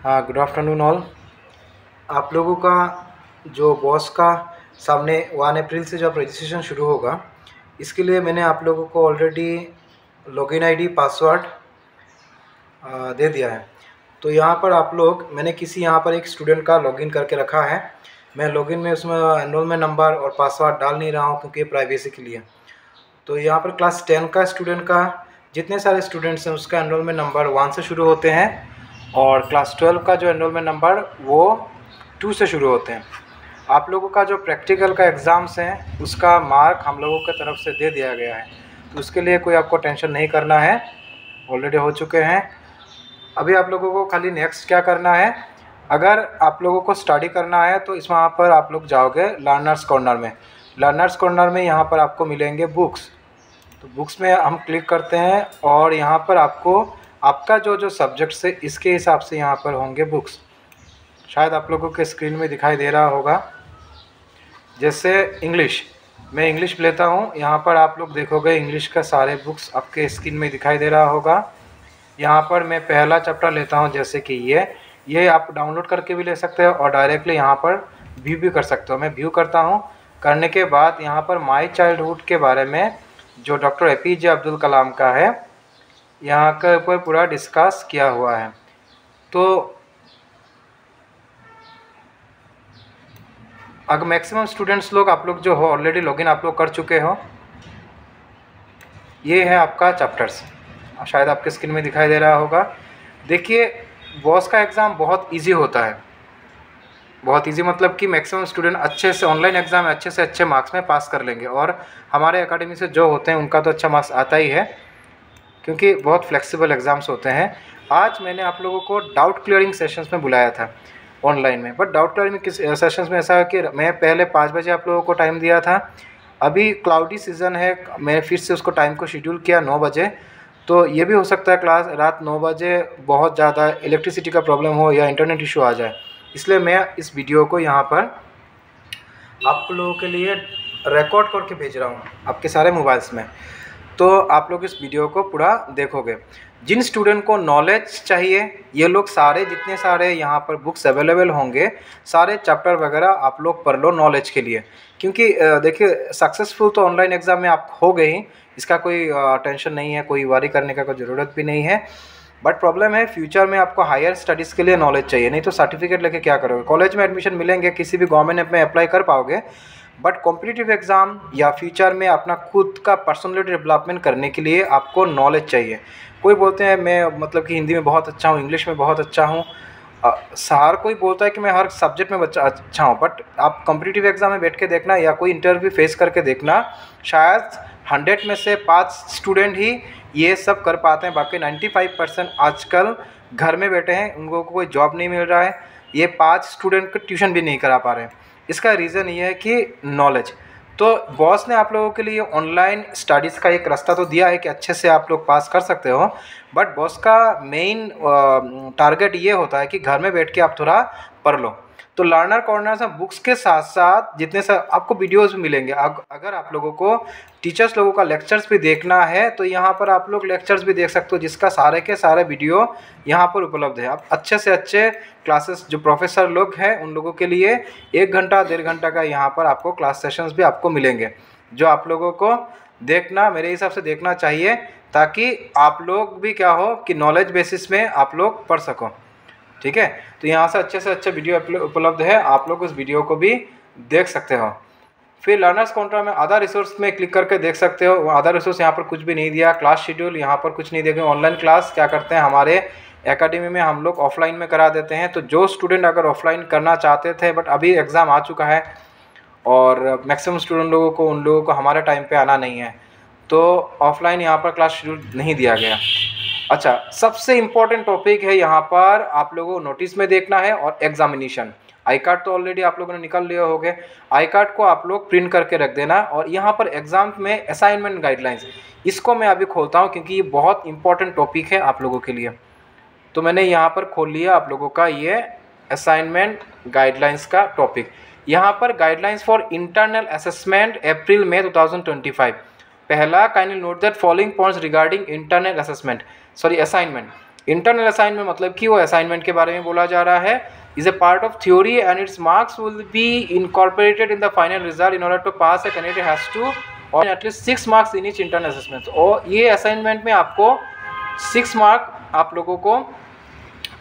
हाँ, good afternoon all. आप लोगों का जो बॉस का सामने 1 अप्रैल से जब रजिस्ट्रेशन शुरू होगा, इसके लिए मैंने आप लोगों को ऑलरेडी लॉगिन आईडी पासवर्ड दे दिया है। तो यहाँ पर आप लोग, मैंने किसी यहाँ पर एक स्टूडेंट का लॉगिन करके रखा है। मैं लॉगिन में उसमें एनरोलमेंट नंबर और पासवर्ड डाल नहीं रहा हूँ क्योंकि प्राइवेसी के लिए। तो यहाँ पर क्लास 10 का स्टूडेंट का जितने सारे स्टूडेंट्स हैं उसका एनरोलमेंट नंबर 1 से शुरू होते हैं और क्लास 12 का जो एनरोलमेंट नंबर वो 2 से शुरू होते हैं। आप लोगों का जो प्रैक्टिकल का एग्ज़ाम्स हैं उसका मार्क हम लोगों की तरफ से दे दिया गया है, तो उसके लिए कोई आपको टेंशन नहीं करना है, ऑलरेडी हो चुके हैं। अभी आप लोगों को खाली नेक्स्ट क्या करना है, अगर आप लोगों को स्टडी करना है तो इस वहाँ पर आप लोग जाओगे लर्नर्स कॉर्नर में। लर्नर्स कॉर्नर में यहाँ पर आपको मिलेंगे बुक्स। तो बुक्स में हम क्लिक करते हैं और यहाँ पर आपको आपका जो सब्जेक्ट्स है इसके हिसाब से यहाँ पर होंगे बुक्स। शायद आप लोगों के स्क्रीन में दिखाई दे रहा होगा। जैसे इंग्लिश, मैं इंग्लिश लेता हूँ, यहाँ पर आप लोग देखोगे इंग्लिश का सारे बुक्स आपके स्क्रीन में दिखाई दे रहा होगा। यहाँ पर मैं पहला चैप्टर लेता हूँ, जैसे कि ये आप डाउनलोड करके भी ले सकते हो और डायरेक्टली यहाँ पर व्यू भी कर सकते हो। मैं व्यू करता हूँ, करने के बाद यहाँ पर माई चाइल्डहुड के बारे में जो डॉक्टर APJ अब्दुल कलाम का है, यहाँ के ऊपर पूरा डिस्कस किया हुआ है। तो अगर मैक्सिमम स्टूडेंट्स लोग आप लोग जो हो ऑलरेडी लॉगिन आप लोग कर चुके हो, ये है आपका चैप्टर्स, शायद आपके स्क्रीन में दिखाई दे रहा होगा। देखिए, बॉस का एग्ज़ाम बहुत इजी होता है, बहुत इजी मतलब कि मैक्सिमम स्टूडेंट अच्छे से ऑनलाइन एग्ज़ाम में अच्छे से अच्छे मार्क्स में पास कर लेंगे और हमारे एकेडमी से जो होते हैं उनका तो अच्छा मार्क्स आता ही है क्योंकि बहुत फ्लेक्सिबल एग्ज़ाम्स होते हैं। आज मैंने आप लोगों को डाउट क्लियरिंग सेशंस में बुलाया था ऑनलाइन में, बट डाउट क्लियरिंग किस सेशंस में ऐसा है कि मैं पहले 5 बजे आप लोगों को टाइम दिया था। अभी क्लाउडी सीज़न है, मैं फिर से उसको टाइम को शेड्यूल किया 9 बजे। तो ये भी हो सकता है क्लास रात 9 बजे बहुत ज़्यादा इलेक्ट्रिसिटी का प्रॉब्लम हो या इंटरनेट इशू आ जाए, इसलिए मैं इस वीडियो को यहाँ पर आप लोगों के लिए रिकॉर्ड करके भेज रहा हूँ आपके सारे मोबाइल्स में। तो आप लोग इस वीडियो को पूरा देखोगे। जिन स्टूडेंट को नॉलेज चाहिए, ये लोग सारे जितने सारे यहाँ पर बुक्स अवेलेबल होंगे, सारे चैप्टर वगैरह आप लोग पढ़ लो नॉलेज के लिए, क्योंकि देखिए सक्सेसफुल तो ऑनलाइन एग्ज़ाम में आप हो गए ही, इसका कोई टेंशन नहीं है, कोई वरी करने का कोई ज़रूरत भी नहीं है। बट प्रॉब्लम है फ्यूचर में आपको हायर स्टडीज़ के लिए नॉलेज चाहिए, नहीं तो सर्टिफिकेट लेके क्या करोगे। कॉलेज में एडमिशन मिलेंगे, किसी भी गवर्नमेंट में अप्लाई कर पाओगे, बट कॉम्पिटिटिव एग्ज़ाम या फ्यूचर में अपना खुद का पर्सनलिटी डेवलपमेंट करने के लिए आपको नॉलेज चाहिए। कोई बोलते हैं मैं मतलब कि हिंदी में बहुत अच्छा हूँ, इंग्लिश में बहुत अच्छा हूँ, हर कोई बोलता है कि मैं हर सब्जेक्ट में अच्छा हूँ, बट आप कॉम्पिटिटिव एग्ज़ाम में बैठ के देखना या कोई इंटरव्यू फेस करके देखना, शायद 100 में से 5 स्टूडेंट ही ये सब कर पाते हैं, बाकी 95% आजकल घर में बैठे हैं, उनको कोई जॉब नहीं मिल रहा है, ये 5 स्टूडेंट को ट्यूशन भी नहीं करा पा रहे हैं। इसका रीज़न ये है कि नॉलेज। तो बॉस ने आप लोगों के लिए ऑनलाइन स्टडीज़ का एक रास्ता तो दिया है कि अच्छे से आप लोग पास कर सकते हो, बट बॉस का मेन टारगेट ये होता है कि घर में बैठ के आप थोड़ा पढ़ लो। तो लर्नर कॉर्नर से बुक्स के साथ साथ जितने आपको वीडियोस मिलेंगे, अगर आप लोगों को टीचर्स लोगों का लेक्चर्स भी देखना है तो यहाँ पर आप लोग लेक्चर्स भी देख सकते हो, जिसका सारे के सारे वीडियो यहाँ पर उपलब्ध है। आप अच्छे से अच्छे क्लासेस जो प्रोफेसर लोग हैं उन लोगों के लिए 1 घंटा 1.5 घंटा का यहाँ पर आपको क्लास सेशंस भी आपको मिलेंगे, जो आप लोगों को देखना, मेरे हिसाब से देखना चाहिए, ताकि आप लोग भी क्या हो कि नॉलेज बेसिस में आप लोग पढ़ सको। ठीक है, तो यहाँ से अच्छे वीडियो उपलब्ध है, आप लोग उस वीडियो को भी देख सकते हो। फिर लर्नर्स कॉर्नर में अदर रिसोर्स में क्लिक करके देख सकते हो। अदर रिसोर्स यहाँ पर कुछ भी नहीं दिया, क्लास शेड्यूल यहाँ पर कुछ नहीं देखे। ऑनलाइन क्लास क्या करते हैं हमारे एकेडमी में, हम लोग ऑफलाइन में करा देते हैं। तो जो स्टूडेंट अगर ऑफलाइन करना चाहते थे, बट अभी एग्ज़ाम आ चुका है और मैक्सिमम स्टूडेंट लोगों को उन लोगों को हमारे टाइम पे आना नहीं है, तो ऑफलाइन यहाँ पर क्लास शेड्यूल नहीं दिया गया। अच्छा, सबसे इम्पोर्टेंट टॉपिक है यहाँ पर आप लोगों को नोटिस में देखना है और एग्जामिनेशन। आई कार्ड तो ऑलरेडी आप लोगों ने निकाल लिए होंगे, आई कार्ड को आप लोग प्रिंट करके रख देना। और यहाँ पर एग्ज़ाम में असाइनमेंट गाइडलाइंस, इसको मैं अभी खोलता हूँ क्योंकि ये बहुत इंपॉर्टेंट टॉपिक है आप लोगों के लिए। तो मैंने यहाँ पर खोल लिया आप लोगों का ये असाइनमेंट गाइडलाइंस का टॉपिक। यहाँ पर गाइडलाइंस फॉर इंटरनल असेसमेंट अप्रैल मई 2025। पहला, kindly note that following points regarding internal assessment assignment. Internal assignment मतलब कि वो असाइनमेंट के बारे में बोला जा रहा है, is a part of theory and its marks will be incorporated in the final result in order to pass a candidate has to और at least 6 marks in each internal assessment. और ये असाइनमेंट में आपको 6 मार्क आप लोगों को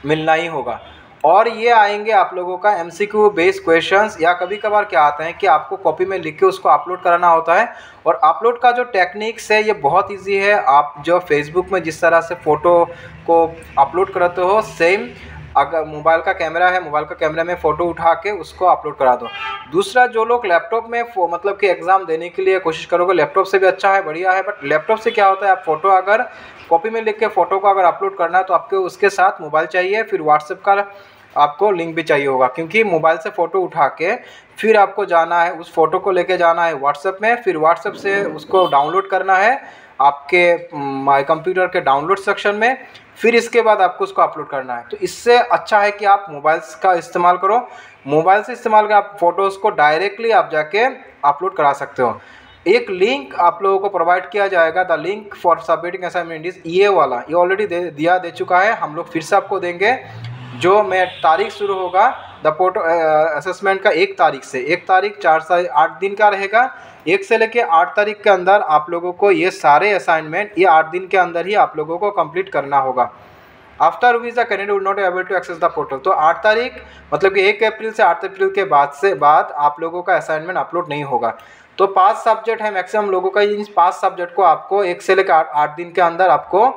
मिलना ही होगा। और ये आएंगे आप लोगों का MCQ बेस्ड क्वेश्चंस, या कभी कभार क्या आता है कि आपको कॉपी में लिख के उसको अपलोड कराना होता है। और अपलोड का जो टेक्निक्स है ये बहुत इजी है। आप जो फेसबुक में जिस तरह से फ़ोटो को अपलोड करते हो, सेम अगर मोबाइल का कैमरा है, मोबाइल का कैमरा में फ़ोटो उठा के उसको अपलोड करा दो। दूसरा, जो लोग लैपटॉप में मतलब कि एग्ज़ाम देने के लिए कोशिश करोगे, लैपटॉप से भी अच्छा है, बढ़िया है, बट लैपटॉप से क्या होता है, आप फ़ोटो अगर कॉपी में लिख के फ़ोटो को अगर अपलोड करना है तो आपको उसके साथ मोबाइल चाहिए, फिर व्हाट्सएप का आपको लिंक भी चाहिए होगा, क्योंकि मोबाइल से फ़ोटो उठा के फिर आपको जाना है, उस फ़ोटो को लेके जाना है व्हाट्सएप में, फिर व्हाट्सएप से उसको डाउनलोड करना है आपके माय कंप्यूटर के डाउनलोड सेक्शन में, फिर इसके बाद आपको उसको अपलोड करना है। तो इससे अच्छा है कि आप मोबाइल्स का इस्तेमाल करो। मोबाइल से इस्तेमाल कर आप फ़ोटोज़ को डायरेक्टली आप जाके अपलोड करा सकते हो। एक लिंक आप लोगों को प्रोवाइड किया जाएगा, the link for submitting assignment is ये वाला, ये ऑलरेडी दे चुका है, हम लोग फिर से आपको देंगे। जो मैं तारीख शुरू होगा द फोटो असेसमेंट का 1 तारीख से, 1 तारीख 4 से 8 दिन का रहेगा। 1 से लेके 8 तारीख के अंदर आप लोगों को ये सारे असाइनमेंट ये 8 दिन के अंदर ही आप लोगों को कंप्लीट करना होगा। After visa candidate would not able to access the portal. तो 8 तारीख मतलब कि 1 अप्रैल से 8 अप्रैल के बाद आप लोगों का असाइनमेंट अपलोड नहीं होगा। तो 5 सब्जेक्ट है मैक्सिमम लोगों का, इन 5 सब्जेक्ट को आपको 1 से लेकर 8 दिन के अंदर आपको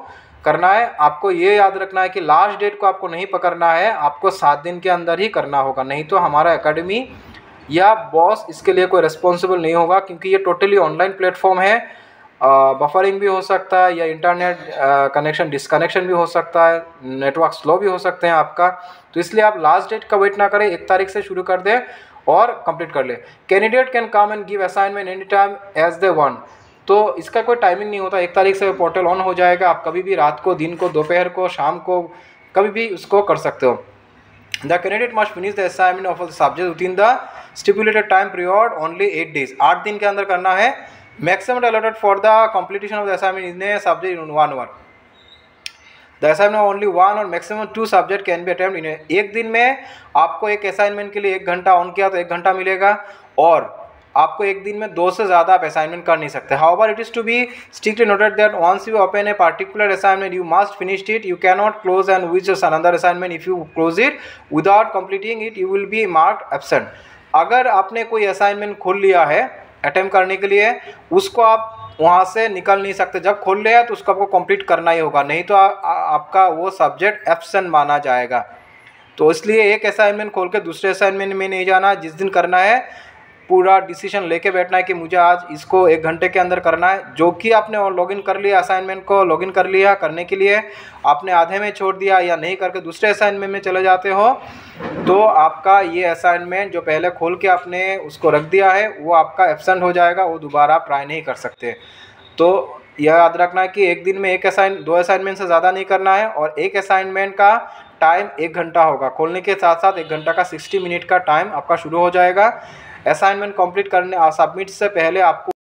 करना है। आपको ये याद रखना है कि लास्ट डेट को आपको नहीं पकड़ना है, आपको 7 दिन के अंदर ही करना होगा, नहीं तो हमारा एकेडमी या बॉस इसके लिए कोई रिस्पॉन्सिबल नहीं होगा, क्योंकि ये टोटली ऑनलाइन प्लेटफॉर्म है। बफरिंग भी हो सकता है, या इंटरनेट कनेक्शन डिसकनेक्शन भी हो सकता है, नेटवर्क स्लो भी हो सकते हैं आपका। तो इसलिए आप लास्ट डेट का वेट ना करें, 1 तारीख से शुरू कर दें और कंप्लीट कर ले। Candidate can come and give assignment any time as they want. तो इसका कोई टाइमिंग नहीं होता, 1 तारीख से पोर्टल ऑन हो जाएगा, आप कभी भी रात को, दिन को, दोपहर को, शाम को, कभी भी उसको कर सकते हो। The candidate must finish the assignment of the subject within the stipulated time period only 8 days. 8 दिन के अंदर करना है। Maximum allotted for the completion of the assignment in a subject in 1 hour. The assignment only 1 और maximum 2 subject can be attempt in एक दिन में। आपको एक असाइनमेंट के लिए 1 घंटा ऑन किया तो 1 घंटा मिलेगा, और आपको एक दिन में 2 से ज़्यादा आप असाइनमेंट कर नहीं सकते। However it is to be strictly noted that once you open a particular assignment you must finish it. You can not close and switch another assignment. If you close it without completing it you will be marked absent. अगर आपने कोई assignment खोल लिया है attempt करने के लिए, उसको आप वहाँ से निकल नहीं सकते। जब खोल लिया तो उसको आपको कंप्लीट करना ही होगा, नहीं तो आपका वो सब्जेक्ट एब्सेंट माना जाएगा। तो इसलिए एक असाइनमेंट खोल के दूसरे असाइनमेंट में नहीं जाना। जिस दिन करना है पूरा डिसीजन लेके बैठना है कि मुझे आज इसको 1 घंटे के अंदर करना है। जो कि आपने लॉगिन कर लिया, असाइनमेंट को लॉगिन कर लिया करने के लिए, आपने आधे में छोड़ दिया या नहीं करके दूसरे असाइनमेंट में चले जाते हो, तो आपका ये असाइनमेंट जो पहले खोल के आपने उसको रख दिया है वो आपका एब्सेंट हो जाएगा, वो दोबारा आप ट्राई नहीं कर सकते। तो यह याद रखना है कि एक दिन में 2 असाइनमेंट से ज़्यादा नहीं करना है, और एक असाइनमेंट का टाइम 1 घंटा होगा। खोलने के साथ साथ 1 घंटा का 60 मिनट का टाइम आपका शुरू हो जाएगा। असाइनमेंट कंप्लीट करने सबमिट से पहले आपको